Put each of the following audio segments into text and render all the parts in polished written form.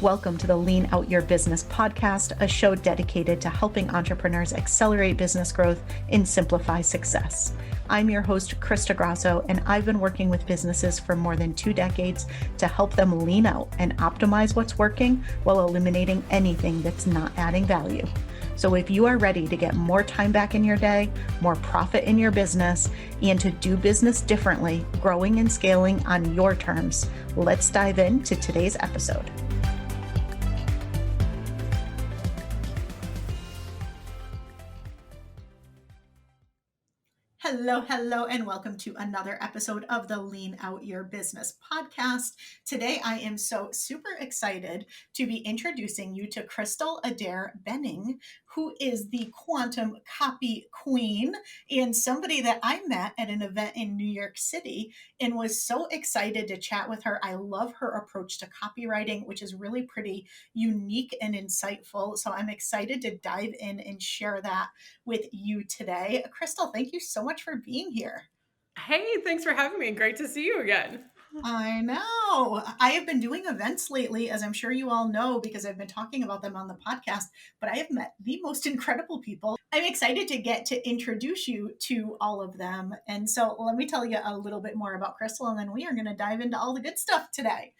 Welcome to the Lean Out Your Business podcast, a show dedicated to helping entrepreneurs accelerate business growth and simplify success. I'm your host, Krista Grasso, and I've been working with businesses for more than 2 decades to help them lean out and optimize what's working while eliminating anything that's not adding value. So if you are ready to get more time back in your day, more profit in your business, and to do business differently, growing and scaling on your terms, let's dive into today's episode. Hello, and welcome to another episode of the Lean Out Your Business podcast. Today, I am so super excited to be introducing you to Crystal Adair-Benning, who is the quantum copy queen and somebody that I met at an event in New York City and was so excited to chat with her. I love her approach to copywriting, which is really pretty unique and insightful. So I'm excited to dive in and share that with you today. Crystal, thank you so much for being here. Hey, thanks for having me. Great to see you again. I know. I have been doing events lately, as I'm sure you all know, because I've been talking about them on the podcast, but I have met the most incredible people. I'm excited to get to introduce you to all of them. And so let me tell you a little bit more about Crystal, and then we are going to dive into all the good stuff today.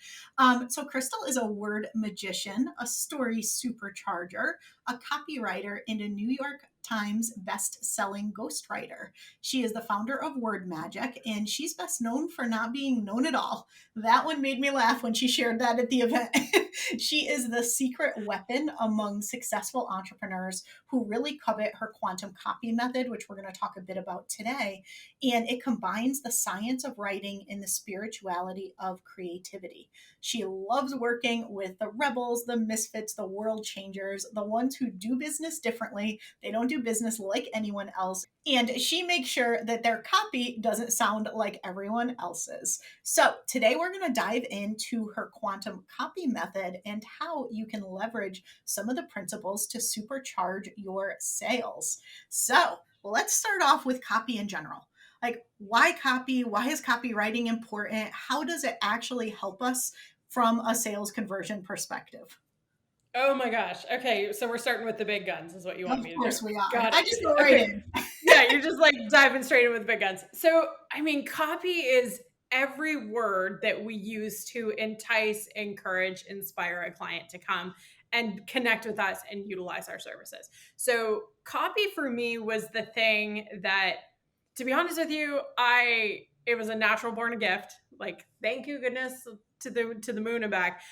So Crystal is a word magician, a story supercharger, a copywriter, and a New York Times Bestselling ghostwriter. She is the founder of Word Magic, and she's best known for not being known at all. That one made me laugh when she shared that at the event. She is the secret weapon among successful entrepreneurs who really covet her quantum copy method, which we're going to talk a bit about today. And it combines the science of writing and the spirituality of creativity. She loves working with the rebels, the misfits, the world changers, the ones who do business differently. They don't do business like anyone else. And she makes sure that their copy doesn't sound like everyone else's. So today we're going to dive into her quantum copy method and how you can leverage some of the principles to supercharge your sales. So let's start off with copy in general. Like, why copy? Why is copywriting important? How does it actually help us from a sales conversion perspective? Oh my gosh. Okay, so we're starting with the big guns is what you want me to do. Of course we are. Got I it. just go right in. Yeah, you're just like diving straight in with the big guns. So, copy is every word that we use to entice, encourage, inspire a client to come and connect with us and utilize our services. So, copy for me was the thing that, to be honest with you, it was a natural born gift. Like, thank you goodness to the moon and back.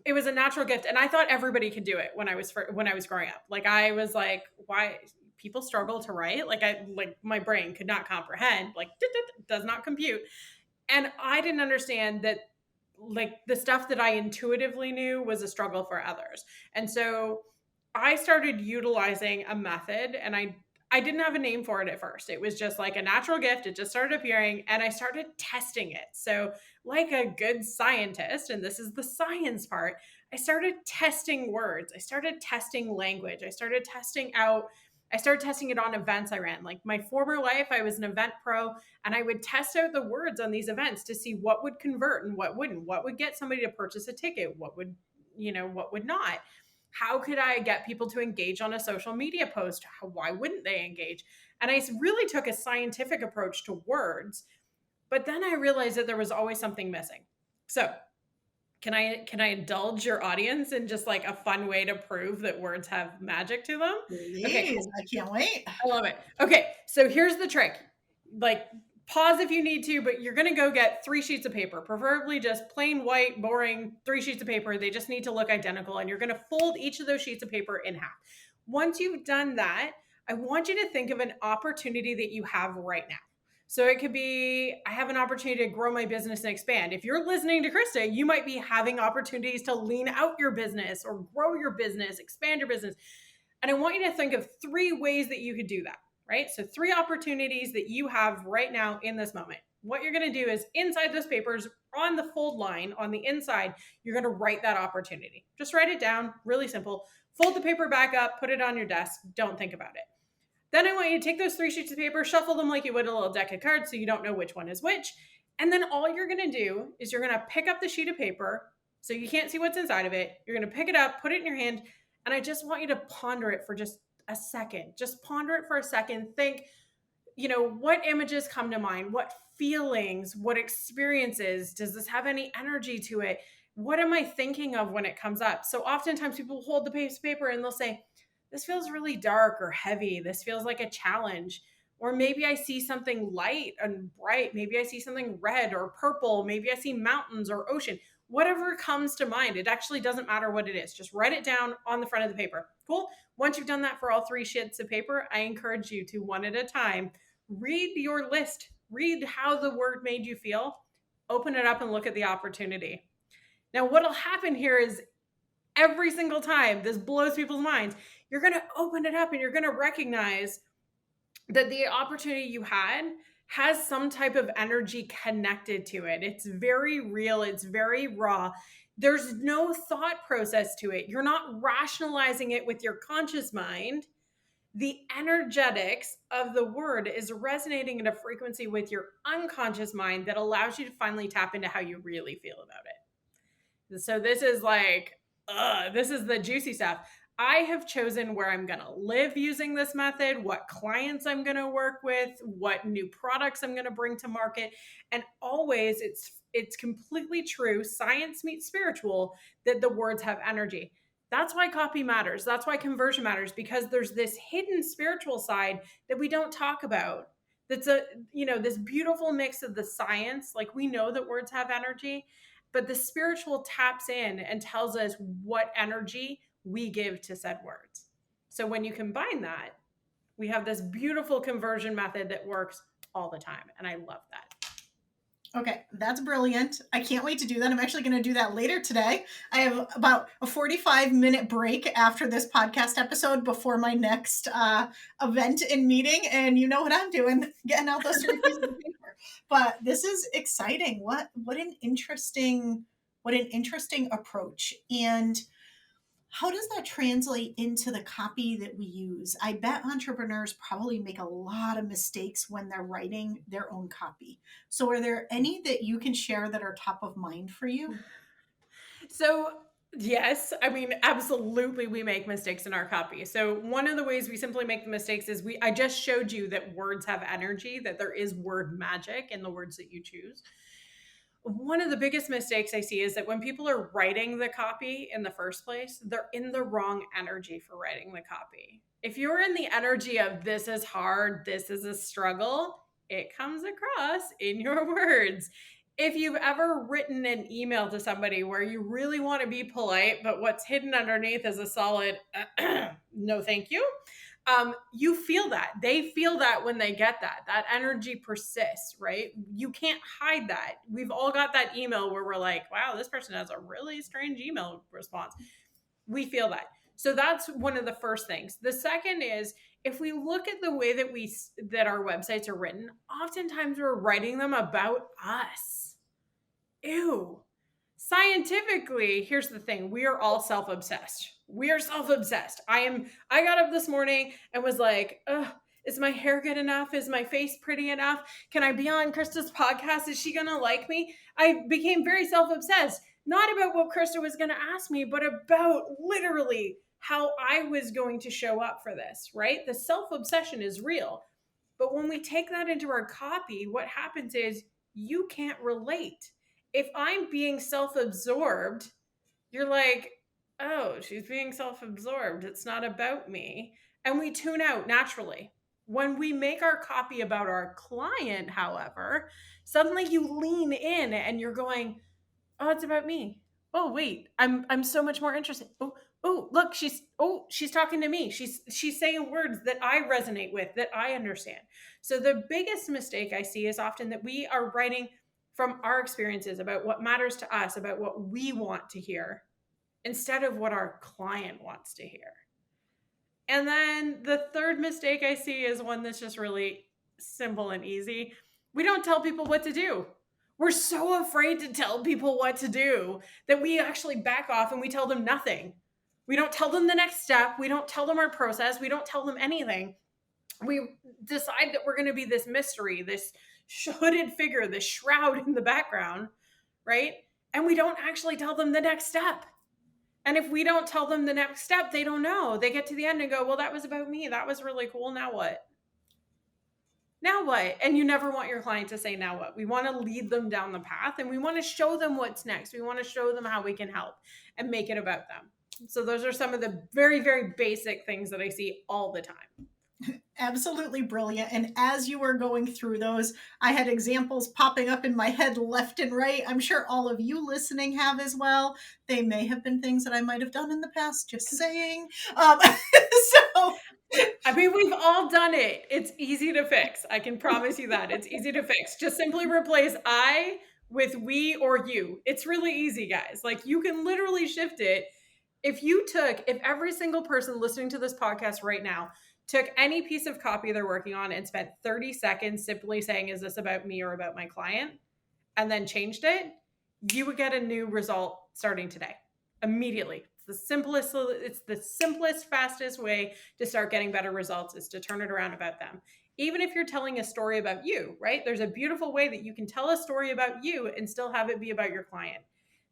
It was a natural gift, and I thought everybody could do it when I was growing up. Like, I was like, why people struggle to write? Like, my brain could not comprehend. Like, does not compute, and I didn't understand that. Like, the stuff that I intuitively knew was a struggle for others, and so I started utilizing a method, and I didn't have a name for it at first. It was just like a natural gift. It just started appearing, and I started testing it. So, like a good scientist, and this is the science part, I started testing words. I started testing language. I started testing it on events I ran. Like, my former life, I was an event pro, and I would test out the words on these events to see what would convert and what wouldn't, what would get somebody to purchase a ticket, what would not. How could I get people to engage on a social media post? Why wouldn't they engage? And I really took a scientific approach to words, but then I realized that there was always something missing. So can I indulge your audience in just like a fun way to prove that words have magic to them? Please, Okay, cool. I can't wait. I love it. Okay, so here's the trick. Like, pause if you need to, but you're going to go get 3 sheets of paper, preferably just plain white, boring 3 sheets of paper. They just need to look identical, and you're going to fold each of those sheets of paper in half. Once you've done that, I want you to think of an opportunity that you have right now. So it could be, I have an opportunity to grow my business and expand. If you're listening to Krista, you might be having opportunities to lean out your business or grow your business, expand your business. And I want you to think of 3 ways that you could do that. Right? So 3 opportunities that you have right now in this moment. What you're going to do is, inside those papers on the fold line on the inside, you're going to write that opportunity. Just write it down, really simple. Fold the paper back up, put it on your desk. Don't think about it. Then I want you to take those 3 sheets of paper, shuffle them like you would a little deck of cards so you don't know which one is which. And then all you're going to do is you're going to pick up the sheet of paper, So you can't see what's inside of it. You're going to pick it up, put it in your hand, and I just want you to ponder it for just a second. Just ponder it for a second. Think, what images come to mind? What feelings? What experiences? Does this have any energy to it? What am I thinking of when it comes up? So oftentimes people hold the piece of paper and they'll say, this feels really dark or heavy. This feels like a challenge. Or maybe I see something light and bright. Maybe I see something red or purple. Maybe I see mountains or ocean. Whatever comes to mind. It actually doesn't matter what it is. Just write it down on the front of the paper. Cool. Once you've done that for all 3 sheets of paper, I encourage you to, one at a time, read your list. Read how the word made you feel. Open it up and look at the opportunity. Now, what'll happen here is every single time this blows people's minds, you're going to open it up and you're going to recognize that the opportunity you had has some type of energy connected to it. It's very real. It's very raw. There's no thought process to it. You're not rationalizing it with your conscious mind. The energetics of the word is resonating at a frequency with your unconscious mind that allows you to finally tap into how you really feel about it. So this is this is the juicy stuff. I have chosen where I'm going to live using this method, what clients I'm going to work with, what new products I'm going to bring to market. And always it's completely true, science meets spiritual, that the words have energy. That's why copy matters. That's why conversion matters, because there's this hidden spiritual side that we don't talk about. That's this beautiful mix of the science. Like, we know that words have energy, but the spiritual taps in and tells us what energy we give to said words. So when you combine that, we have this beautiful conversion method that works all the time. And I love that. Okay, that's brilliant. I can't wait to do that. I'm actually going to do that later today. I have about a 45-minute break after this podcast episode before my next event and meeting. And you know what I'm doing, getting out those 3 pieces of paper. But this is exciting. What an interesting approach. And how does that translate into the copy that we use? I bet entrepreneurs probably make a lot of mistakes when they're writing their own copy. So are there any that you can share that are top of mind for you? So yes, I mean, absolutely, we make mistakes in our copy. So one of the ways we simply make the mistakes is I just showed you that words have energy, that there is word magic in the words that you choose. One of the biggest mistakes I see is that when people are writing the copy in the first place, they're in the wrong energy for writing the copy. If you're in the energy of this is hard, this is a struggle, it comes across in your words. If you've ever written an email to somebody where you really want to be polite, but what's hidden underneath is a solid no thank you, you feel that. They feel that when they get that. That energy persists, right? You can't hide that. We've all got that email where we're like, wow, this person has a really strange email response. We feel that. So that's one of the first things. The second is, if we look at the way that our websites are written, oftentimes we're writing them about us. Ew. Scientifically, here's the thing. We are all self-obsessed. We are self-obsessed. I got up this morning and was like, is my hair good enough? Is my face pretty enough? Can I be on Krista's podcast? Is she going to like me? I became very self-obsessed, not about what Krista was going to ask me, but about literally how I was going to show up for this, right? The self-obsession is real. But when we take that into our copy, what happens is you can't relate. If I'm being self-absorbed, you're like, oh, she's being self-absorbed. It's not about me. And we tune out naturally. When we make our copy about our client, however, suddenly you lean in and you're going, oh, it's about me. Oh, wait, I'm so much more interested. Oh, look, she's talking to me. She's saying words that I resonate with, that I understand. So the biggest mistake I see is often that we are writing from our experiences about what matters to us, about what we want to hear, instead of what our client wants to hear. And then the third mistake I see is one that's just really simple and easy. We don't tell people what to do. We're so afraid to tell people what to do that we actually back off and we tell them nothing. We don't tell them the next step. We don't tell them our process. We don't tell them anything. We decide that we're going to be this mystery, this hooded figure, this shroud in the background, right? and we don't actually tell them the next step. And if we don't tell them the next step, they don't know. They get to the end and go, well, that was about me. That was really cool. Now what? Now what? And you never want your client to say, now what? We want to lead them down the path, and we want to show them what's next. We want to show them how we can help and make it about them. So those are some of the very, very basic things that I see all the time. Absolutely brilliant. And as you were going through those, I had examples popping up in my head left and right. I'm sure all of you listening have as well. They may have been things that I might have done in the past, just saying. So I mean, we've all done it. It's easy to fix. I can promise you that. It's easy to fix. Just simply replace I with we or you. It's really easy, guys. Like, you can literally shift it. If every single person listening to this podcast right now took any piece of copy they're working on and spent 30 seconds simply saying, is this about me or about my client? And then changed it, you would get a new result starting today, immediately. It's the simplest, fastest way to start getting better results, is to turn it around about them. Even if you're telling a story about you, right? There's a beautiful way that you can tell a story about you and still have it be about your client.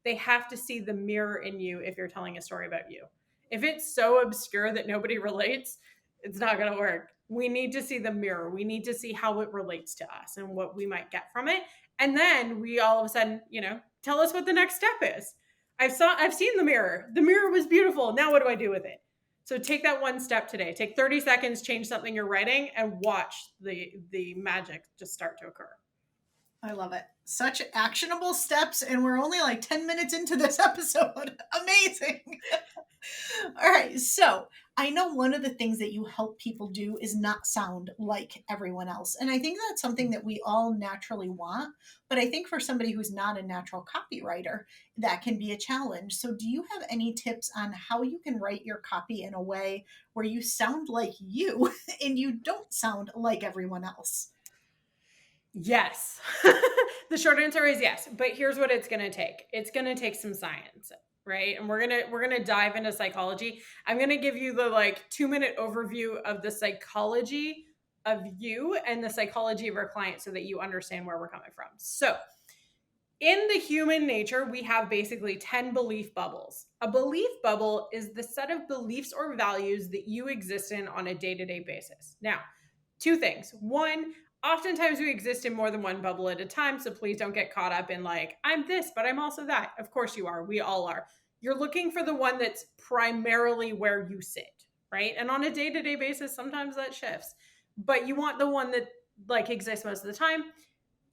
They have to see the mirror in you if you're telling a story about you. If it's so obscure that nobody relates, it's not going to work. We need to see the mirror. We need to see how it relates to us and what we might get from it. And then we all of a sudden, tell us what the next step is. I've seen the mirror. The mirror was beautiful. Now what do I do with it? So take that one step today. Take 30 seconds, change something you're writing, and watch the magic just start to occur. I love it. Such actionable steps, and we're only like 10 minutes into this episode. Amazing. All right. So I know one of the things that you help people do is not sound like everyone else. And I think that's something that we all naturally want. But I think for somebody who's not a natural copywriter, that can be a challenge. So do you have any tips on how you can write your copy in a way where you sound like you and you don't sound like everyone else? Yes. The short answer is yes. But here's what it's going to take. It's going to take some science, right? And we're going to dive into psychology. I'm going to give you the 2-minute overview of the psychology of you and the psychology of our client so that you understand where we're coming from. So, in the human nature, we have basically 10 belief bubbles. A belief bubble is the set of beliefs or values that you exist in on a day-to-day basis. Now, two things. One, oftentimes we exist in more than one bubble at a time, so please don't get caught up in I'm this, but I'm also that. Of course you are. We all are. You're looking for the one that's primarily where you sit, right? And on a day-to-day basis, sometimes that shifts. But you want the one that exists most of the time.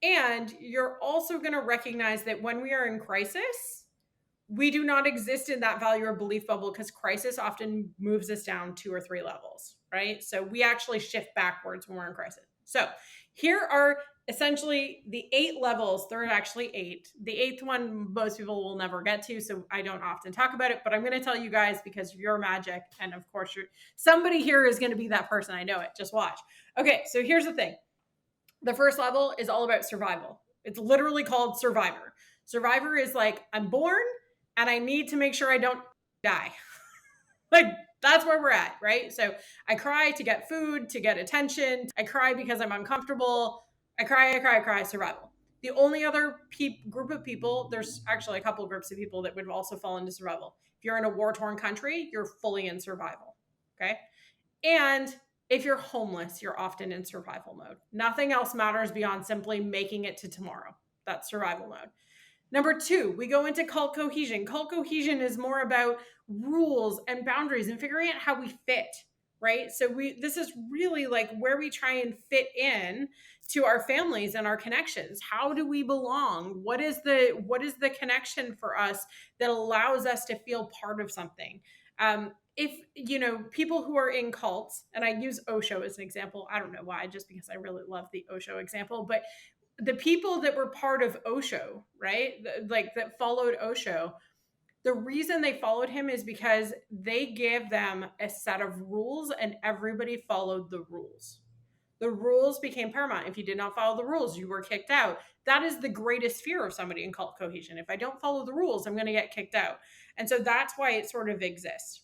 And you're also going to recognize that when we are in crisis, we do not exist in that value or belief bubble, because crisis often moves us down 2 or 3 levels, right? So we actually shift backwards when we're in crisis. So here are essentially the 8 levels. There are actually 8. The 8th one, most people will never get to, so I don't often talk about it, but I'm going to tell you guys because you're magic. And of course, somebody here is going to be that person. I know it. Just watch. Okay, so here's the thing. The first level is all about survival. It's literally called Survivor. Survivor is I'm born and I need to make sure I don't die. That's where we're at, right? So I cry to get food, to get attention. I cry because I'm uncomfortable. I cry, survival. The only other group of people, there's actually a couple of groups of people that would also fall into survival. If you're in a war-torn country, you're fully in survival, okay? And if you're homeless, you're often in survival mode. Nothing else matters beyond simply making it to tomorrow. That's survival mode. Number 2, we go into cult cohesion. Cult cohesion is more about rules and boundaries and figuring out how we fit, right? So this is really where we try and fit in to our families and our connections. How do we belong? What is the connection for us that allows us to feel part of something? If people who are in cults, and I use Osho as an example, I don't know why, just because I really love the Osho example, but the people that were part of Osho, right? That followed Osho, the reason they followed him is because they gave them a set of rules and everybody followed the rules. The rules became paramount. If you did not follow the rules, you were kicked out. That is the greatest fear of somebody in cult cohesion. If I don't follow the rules, I'm going to get kicked out. And so that's why it sort of exists.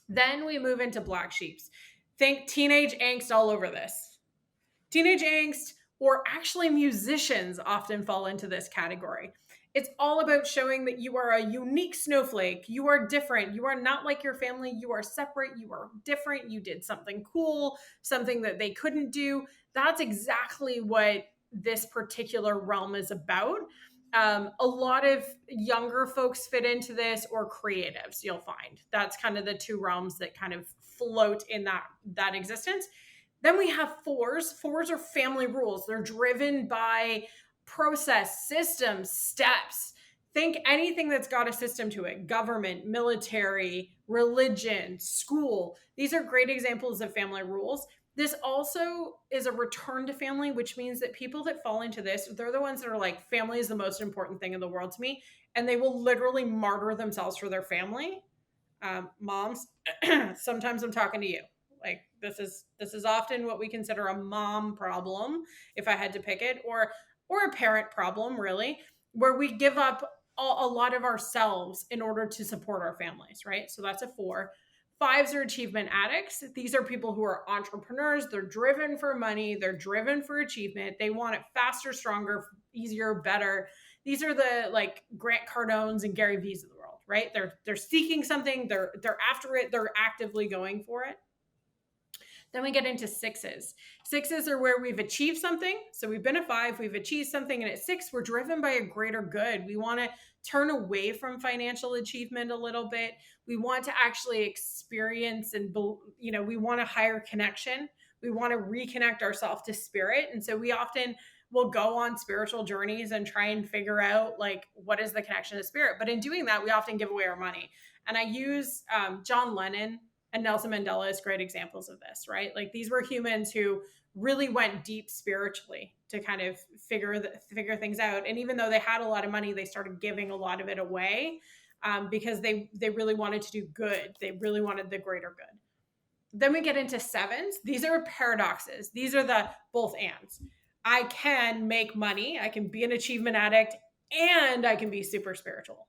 Then we move into black sheeps. Think teenage angst all over this. Teenage angst, or actually musicians often fall into this category. It's all about showing that you are a unique snowflake. You are different. You are not like your family. You are separate. You are different. You did something cool, something that they couldn't do. That's exactly what this particular realm is about. A lot of younger folks fit into this, or creatives, you'll find. That's kind of the two realms that kind of float in that existence. Then we have fours. Fours are family rules. They're driven by process, systems, steps. Think anything that's got a system to it: government, military, religion, school. These are great examples of family rules. This also is a return to family, which means that people that fall into this, they're the ones that are like, family is the most important thing in the world to me. And they will literally martyr themselves for their family. Moms, sometimes I'm talking to you. Like, this is often what we consider a mom problem, if I had to pick it, or a parent problem, really, where we give up a lot of ourselves in order to support our families, right? So that's a 4. 5s are achievement addicts. These are people who are entrepreneurs. They're driven for money. They're driven for achievement. They want it faster, stronger, easier, better. These are the like Grant Cardones and Gary V's of the world, right? They're seeking something. They're after it. They're actively going for it. Then we get into 6s. 6s are where we've achieved something. So we've been a 5, we've achieved something, and at 6, we're driven by a greater good. We want to turn away from financial achievement a little bit. We want to actually experience and, we want a higher connection. We want to reconnect ourselves to spirit. And so we often will go on spiritual journeys and try and figure out like, what is the connection to spirit? But in doing that, we often give away our money. And I use John Lennon and Nelson Mandela as great examples of this, right? Like, these were humans who really went deep spiritually to kind of figure things out. And even though they had a lot of money, they started giving a lot of it away because they really wanted to do good. They really wanted the greater good. Then we get into 7s. These are paradoxes. These are the both ands. I can make money. I can be an achievement addict, and I can be super spiritual.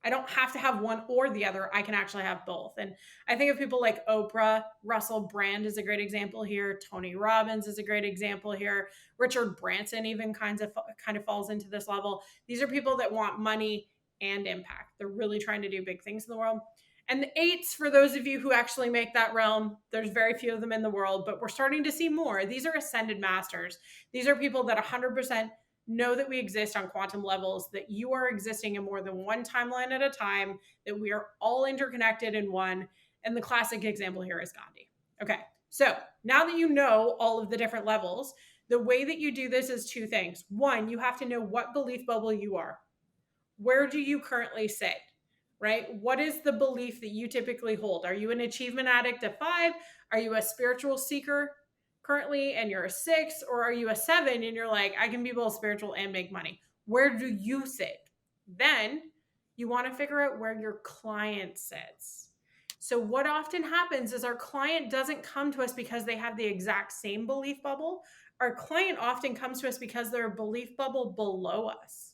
I don't have to have one or the other. I can actually have both. And I think of people like Oprah. Russell Brand is a great example here. Tony Robbins is a great example here. Richard Branson even kind of falls into this level. These are people that want money and impact. They're really trying to do big things in the world. And the 8s, for those of you who actually make that realm, there's very few of them in the world, but we're starting to see more. These are ascended masters. These are people that 100% know that we exist on quantum levels, that you are existing in more than one timeline at a time, that we are all interconnected in one. And the classic example here is Gandhi. Okay, so now that you know all of the different levels, the way that you do this is 2 things. 1, you have to know what belief bubble you are. Where do you currently sit, right? What is the belief that you typically hold? Are you an achievement addict at 5? Are you a spiritual seeker currently and you're a 6, or are you a 7 and you're like, I can be both spiritual and make money? Where do you sit? Then you want to figure out where your client sits. So what often happens is our client doesn't come to us because they have the exact same belief bubble. Our client often comes to us because they're a belief bubble below us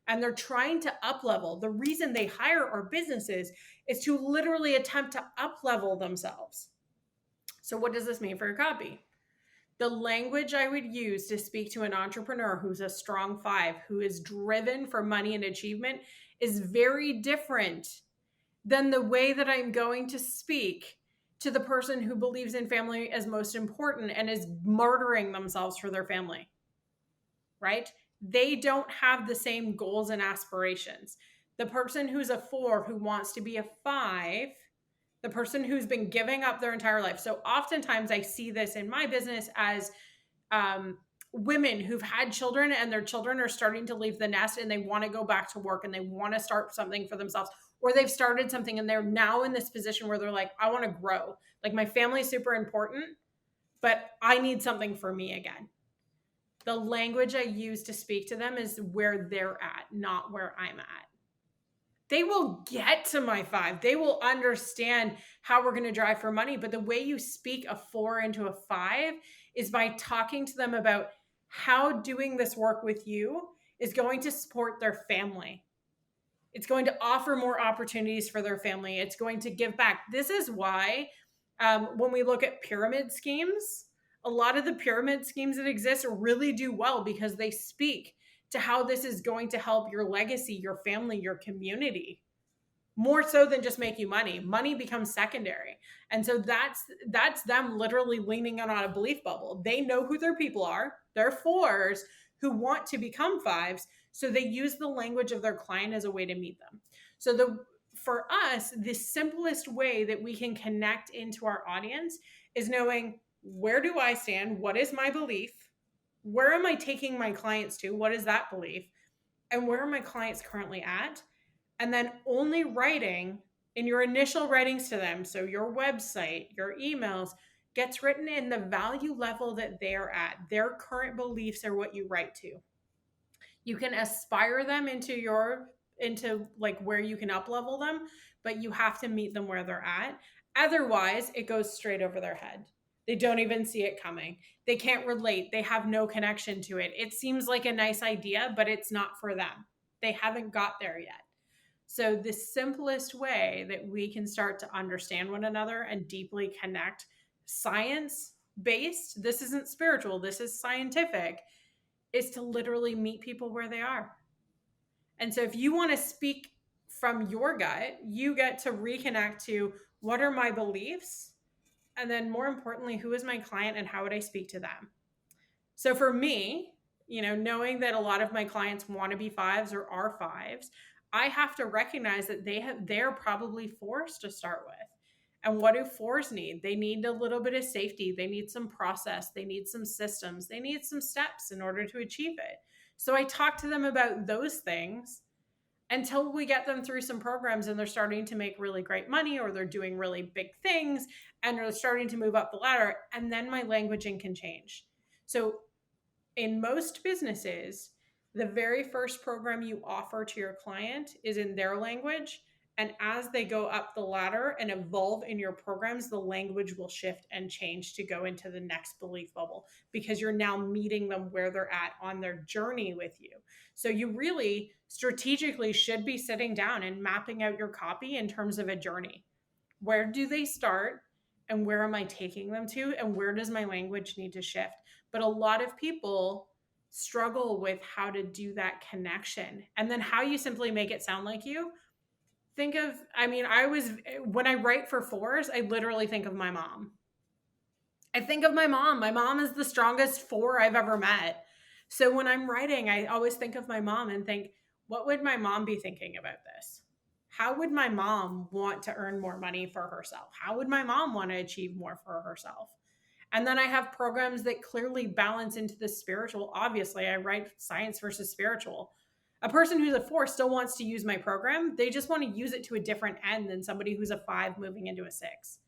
and they're trying to up level. The reason they hire our businesses is to literally attempt to up level themselves. So what does this mean for your copy? The language I would use to speak to an entrepreneur who's a strong 5, who is driven for money and achievement, is very different than the way that I'm going to speak to the person who believes in family as most important and is martyring themselves for their family, right? They don't have the same goals and aspirations. The person who's a 4 who wants to be a 5, the person who's been giving up their entire life. So oftentimes I see this in my business as women who've had children and their children are starting to leave the nest and they want to go back to work and they want to start something for themselves, or they've started something and they're now in this position where they're like, I want to grow. Like, my family is super important, but I need something for me again. The language I use to speak to them is where they're at, not where I'm at. They will get to my 5. They will understand how we're going to drive for money. But the way you speak a 4 into a 5 is by talking to them about how doing this work with you is going to support their family. It's going to offer more opportunities for their family. It's going to give back. This is why when we look at pyramid schemes, a lot of the pyramid schemes that exist really do well because they speak to how this is going to help your legacy, your family, your community, more so than just make you money. Money becomes secondary. And so that's them literally leaning on a belief bubble. They know who their people are. They're fours who want to become fives. So they use the language of their client as a way to meet them. So for us, the simplest way that we can connect into our audience is knowing, where do I stand? What is my belief? Where am I taking my clients to? What is that belief? And where are my clients currently at? And then only writing in your initial writings to them, so your website, your emails, gets written in the value level that they're at. Their current beliefs are what you write to. You can aspire them into like where you can up level them, but you have to meet them where they're at. Otherwise, it goes straight over their head. They don't even see it coming. They can't relate. They have no connection to it. It seems like a nice idea, but it's not for them. They haven't got there yet. So the simplest way that we can start to understand one another and deeply connect, science based, this isn't spiritual, this is scientific, is to literally meet people where they are. And so if you want to speak from your gut, you get to reconnect to, what are my beliefs? And then more importantly, who is my client and how would I speak to them? So for me, knowing that a lot of my clients want to be fives or are fives, I have to recognize that they're probably fours to start with. And what do fours need? They need a little bit of safety. They need some process. They need some systems. They need some steps in order to achieve it. So I talk to them about those things until we get them through some programs and they're starting to make really great money, or they're doing really big things and they're starting to move up the ladder. And then my languaging can change. So in most businesses, the very first program you offer to your client is in their language. And as they go up the ladder and evolve in your programs, the language will shift and change to go into the next belief bubble, because you're now meeting them where they're at on their journey with you. So you really strategically should be sitting down and mapping out your copy in terms of a journey. Where do they start? And where am I taking them to? And where does my language need to shift? But a lot of people struggle with how to do that connection. And then how you simply make it sound like you. When I write for fours, I literally think of my mom. I think of my mom. My mom is the strongest four I've ever met. So when I'm writing, I always think of my mom and think, what would my mom be thinking about this? How would my mom want to earn more money for herself? How would my mom want to achieve more for herself? And then I have programs that clearly balance into the spiritual. Obviously, I write science versus spiritual. A person who's a four still wants to use my program. They just want to use it to a different end than somebody who's a five moving into a six.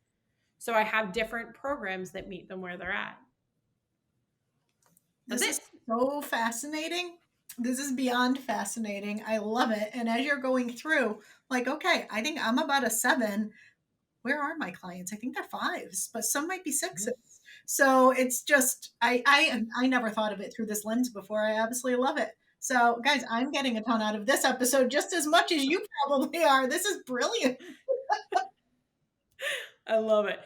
So I have different programs that meet them where they're at. This is so fascinating. This is beyond fascinating. I love it. And as you're going through, like, okay, I think I'm about a 7. Where are my clients? I think they're 5s, but some might be 6s. So it's just, I never thought of it through this lens before. I absolutely love it. So guys, I'm getting a ton out of this episode just as much as you probably are. This is brilliant. I love it.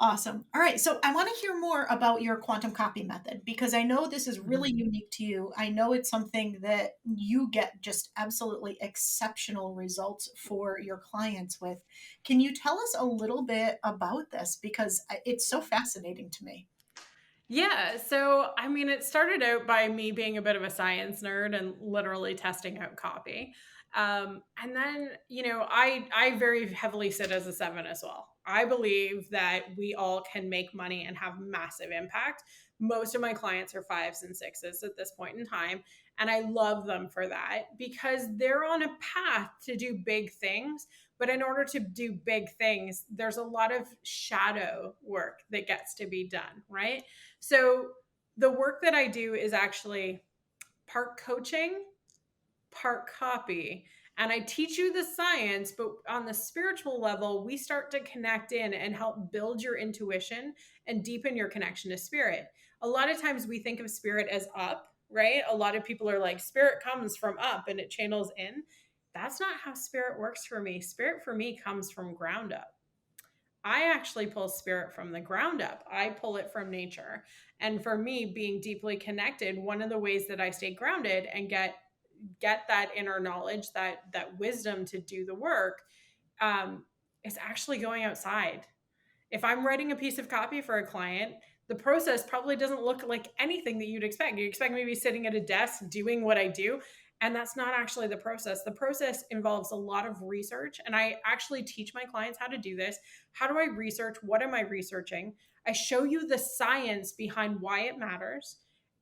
Awesome. All right. So I want to hear more about your quantum copy method, because I know this is really unique to you. I know it's something that you get just absolutely exceptional results for your clients with. Can you tell us a little bit about this? Because it's so fascinating to me. Yeah. So, it started out by me being a bit of a science nerd and literally testing out copy. And then, I very heavily sit as a 7 as well. I believe that we all can make money and have massive impact. Most of my clients are 5s and 6s at this point in time. And I love them for that, because they're on a path to do big things. But in order to do big things, there's a lot of shadow work that gets to be done, right? So the work that I do is actually part coaching, part copy. And I teach you the science, but on the spiritual level, we start to connect in and help build your intuition and deepen your connection to spirit. A lot of times we think of spirit as up, right? A lot of people are like, spirit comes from up and it channels in. That's not how spirit works for me. Spirit for me comes from ground up. I actually pull spirit from the ground up. I pull it from nature. And for me, being deeply connected, one of the ways that I stay grounded and get that inner knowledge, that wisdom to do the work, um, is actually going outside. If I'm writing a piece of copy for a client, the process probably doesn't look like anything that you'd expect. You expect me to be sitting at a desk doing what I do. And that's not actually the process. The process involves a lot of research. And I actually teach my clients how to do this. How do I research? What am I researching? I show you the science behind why it matters.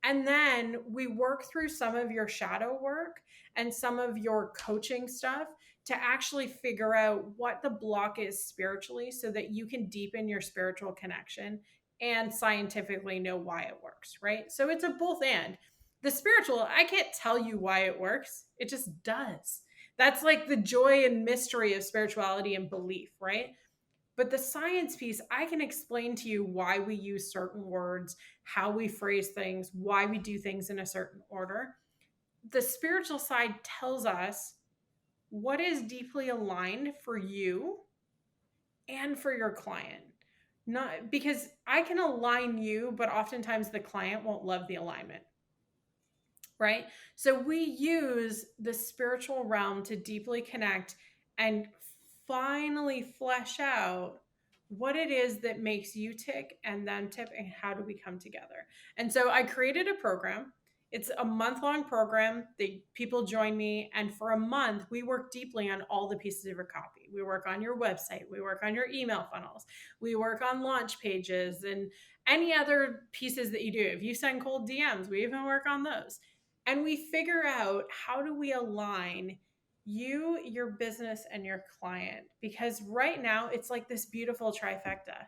And then we work through some of your shadow work and some of your coaching stuff to actually figure out what the block is spiritually so that you can deepen your spiritual connection and scientifically know why it works, right? So it's a both and. The spiritual, I can't tell you why it works, it just does. That's like the joy and mystery of spirituality and belief, right? But the science piece, I can explain to you why we use certain words, how we phrase things, why we do things in a certain order. The spiritual side tells us what is deeply aligned for you and for your client. Not because I can align you, but oftentimes the client won't love the alignment, right? So we use the spiritual realm to deeply connect and finally flesh out what it is that makes you tick and them tick, and how do we come together. And so I created a program. It's a month-long program. People join me, and for a month we work deeply on all the pieces of your copy. We work on your website, we work on your email funnels, we work on launch pages, and any other pieces that you do. If you send cold DMs, we even work on those. And we figure out, how do we align you, your business, and your client? Because right now it's like this beautiful trifecta: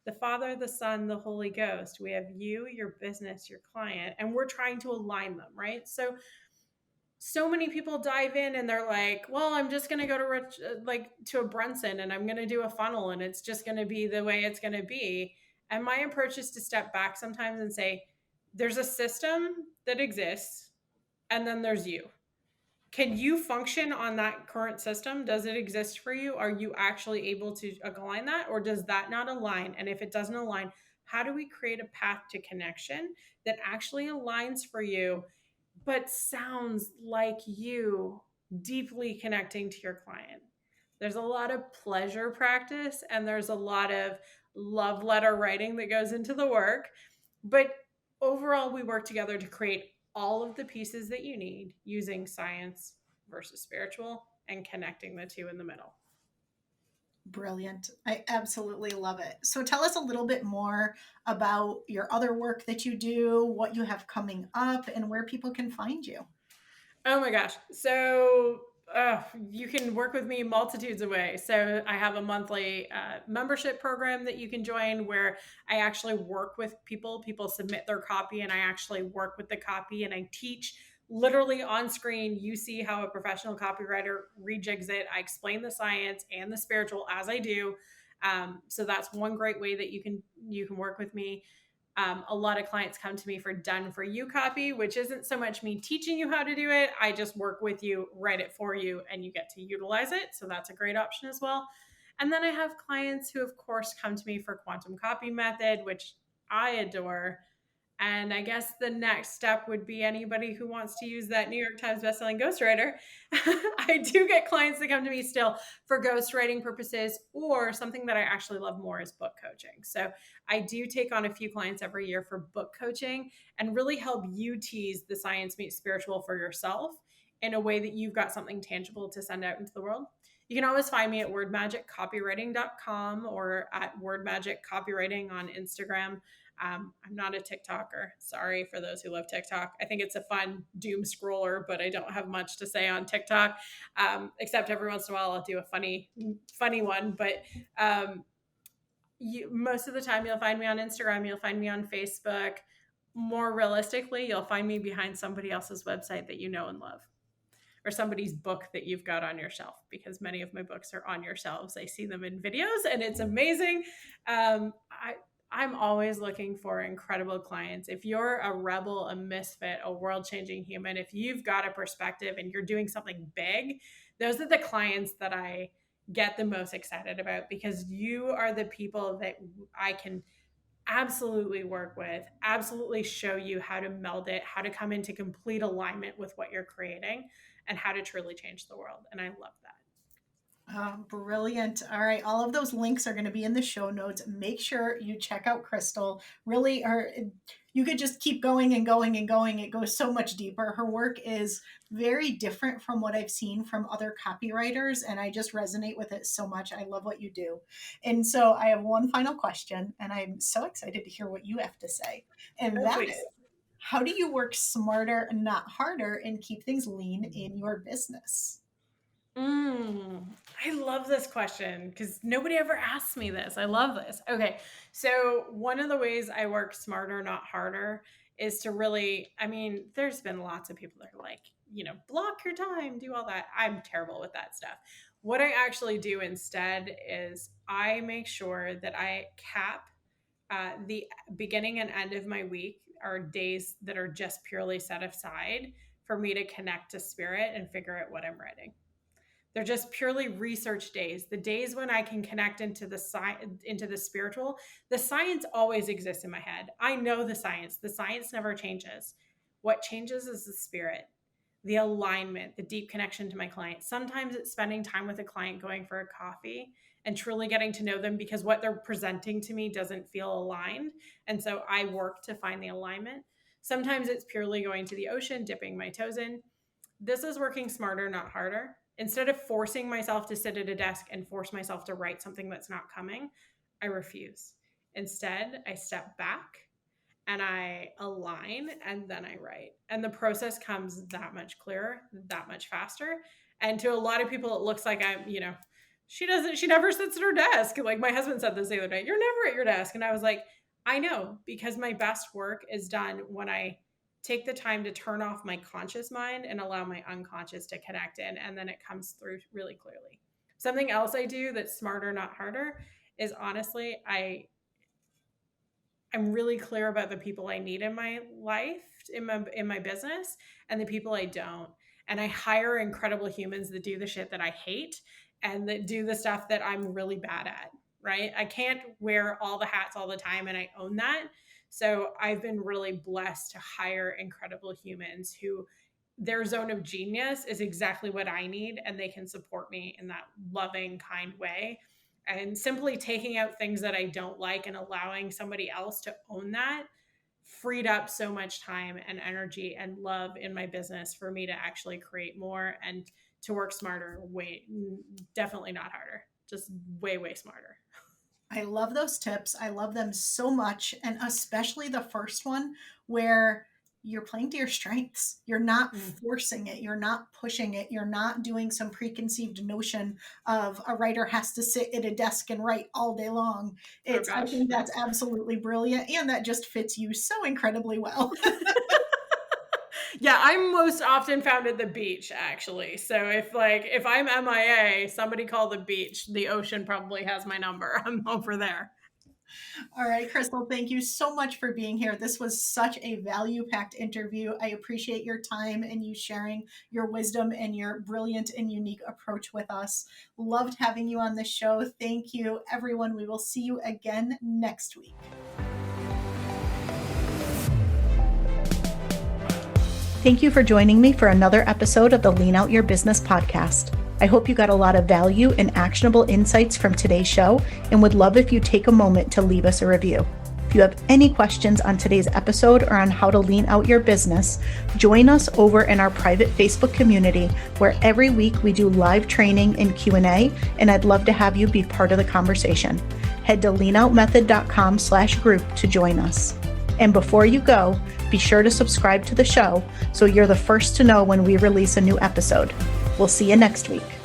the Father, the Son, the Holy Ghost. We have you, your business, your client, and we're trying to align them, right? So many people dive in and they're like, well, I'm just going to go to a Brunson, and I'm going to do a funnel, and it's just going to be the way it's going to be. And my approach is to step back sometimes and say, there's a system that exists, and then there's you. Can you function on that current system? Does it exist for you? Are you actually able to align that, or does that not align? And if it doesn't align, how do we create a path to connection that actually aligns for you, but sounds like you deeply connecting to your client? There's a lot of pleasure practice and there's a lot of love letter writing that goes into the work. But overall, we work together to create all of the pieces that you need using science versus spiritual and connecting the two in the middle. Brilliant. I absolutely love it. So tell us a little bit more about your other work that you do, what you have coming up, and where people can find you. Oh my gosh. So you can work with me multitudes of ways. So I have a monthly membership program that you can join, where I actually work with people. People submit their copy and I actually work with the copy, and I teach literally on screen. You see how a professional copywriter rejigs it. I explain the science and the spiritual as I do. So that's one great way that you can work with me. A lot of clients come to me for done for you copy, which isn't so much me teaching you how to do it. I just work with you, write it for you, and you get to utilize it. So that's a great option as well. And then I have clients who, of course, come to me for quantum copy method, which I adore. And I guess the next step would be anybody who wants to use that New York Times bestselling ghostwriter. I do get clients that come to me still for ghostwriting purposes, or something that I actually love more is book coaching. So I do take on a few clients every year for book coaching and really help you tease the science meets spiritual for yourself in a way that you've got something tangible to send out into the world. You can always find me at wordmagiccopywriting.com or at wordmagiccopywriting on Instagram. I'm not a TikToker. Sorry for those who love TikTok. I think it's a fun doom scroller, but I don't have much to say on TikTok, except every once in a while I'll do a funny one. But most of the time you'll find me on Instagram. You'll find me on Facebook. More realistically, you'll find me behind somebody else's website that you know and love, or somebody's book that you've got on your shelf, because many of my books are on your shelves. I see them in videos and it's amazing. I'm always looking for incredible clients. If you're a rebel, a misfit, a world-changing human, if you've got a perspective and you're doing something big, those are the clients that I get the most excited about, because you are the people that I can absolutely work with, absolutely show you how to meld it, how to come into complete alignment with what you're creating, and how to truly change the world. And I love that. Oh, brilliant. All right. All of those links are going to be in the show notes. Make sure you check out Crystal. Really, you could just keep going and going and going. It goes so much deeper. Her work is very different from what I've seen from other copywriters, and I just resonate with it so much. I love what you do. And so I have one final question, and I'm so excited to hear what you have to say. And Oh, that please. is, how do you work smarter, not harder, and keep things lean in your business? I love this question because nobody ever asks me this. I love this. Okay. So, one of the ways I work smarter, not harder, is to really, I mean, there's been lots of people that are like, block your time, do all that. I'm terrible with that stuff. What I actually do instead is I make sure that I cap the beginning and end of my week are days that are just purely set aside for me to connect to spirit and figure out what I'm writing. They're just purely research days, the days when I can connect into the spiritual. The science always exists in my head. I know the science. The science never changes. What changes is the spirit, the alignment, the deep connection to my client. Sometimes it's spending time with a client, going for a coffee and truly getting to know them, because what they're presenting to me doesn't feel aligned. And so I work to find the alignment. Sometimes it's purely going to the ocean, dipping my toes in. This is working smarter, not harder. Instead of forcing myself to sit at a desk and force myself to write something that's not coming, I refuse. Instead, I step back and I align, and then I write. And the process comes that much clearer, that much faster. And to a lot of people, it looks like she never sits at her desk. Like my husband said this the other day, you're never at your desk. And I was like, I know, because my best work is done when I take the time to turn off my conscious mind and allow my unconscious to connect in, and then it comes through really clearly. Something else I do that's smarter, not harder, is honestly, I'm really clear about the people I need in my life, in my business, and the people I don't. And I hire incredible humans that do the shit that I hate and that do the stuff that I'm really bad at, right? I can't wear all the hats all the time, and I own that. So I've been really blessed to hire incredible humans who their zone of genius is exactly what I need, and they can support me in that loving, kind way. And simply taking out things that I don't like and allowing somebody else to own that freed up so much time and energy and love in my business for me to actually create more and to work smarter, definitely not harder, just way, way smarter. I love those tips. I love them so much. And especially the first one, where you're playing to your strengths. You're not forcing it. You're not pushing it. You're not doing some preconceived notion of a writer has to sit at a desk and write all day long. Oh I gosh. think that's absolutely brilliant. And that just fits you so incredibly well. Yeah, I'm most often found at the beach, actually. So if I'm MIA, somebody call the beach. The ocean probably has my number. I'm over there. All right, Crystal, thank you so much for being here. This was such a value-packed interview. I appreciate your time and you sharing your wisdom and your brilliant and unique approach with us. Loved having you on the show. Thank you, everyone. We will see you again next week. Thank you for joining me for another episode of the Lean Out Your Business podcast. I hope you got a lot of value and actionable insights from today's show, and would love if you take a moment to leave us a review. If you have any questions on today's episode or on how to lean out your business, join us over in our private Facebook community, where every week we do live training and Q&A, and I'd love to have you be part of the conversation. Head to leanoutmethod.com/group to join us. And before you go, be sure to subscribe to the show so you're the first to know when we release a new episode. We'll see you next week.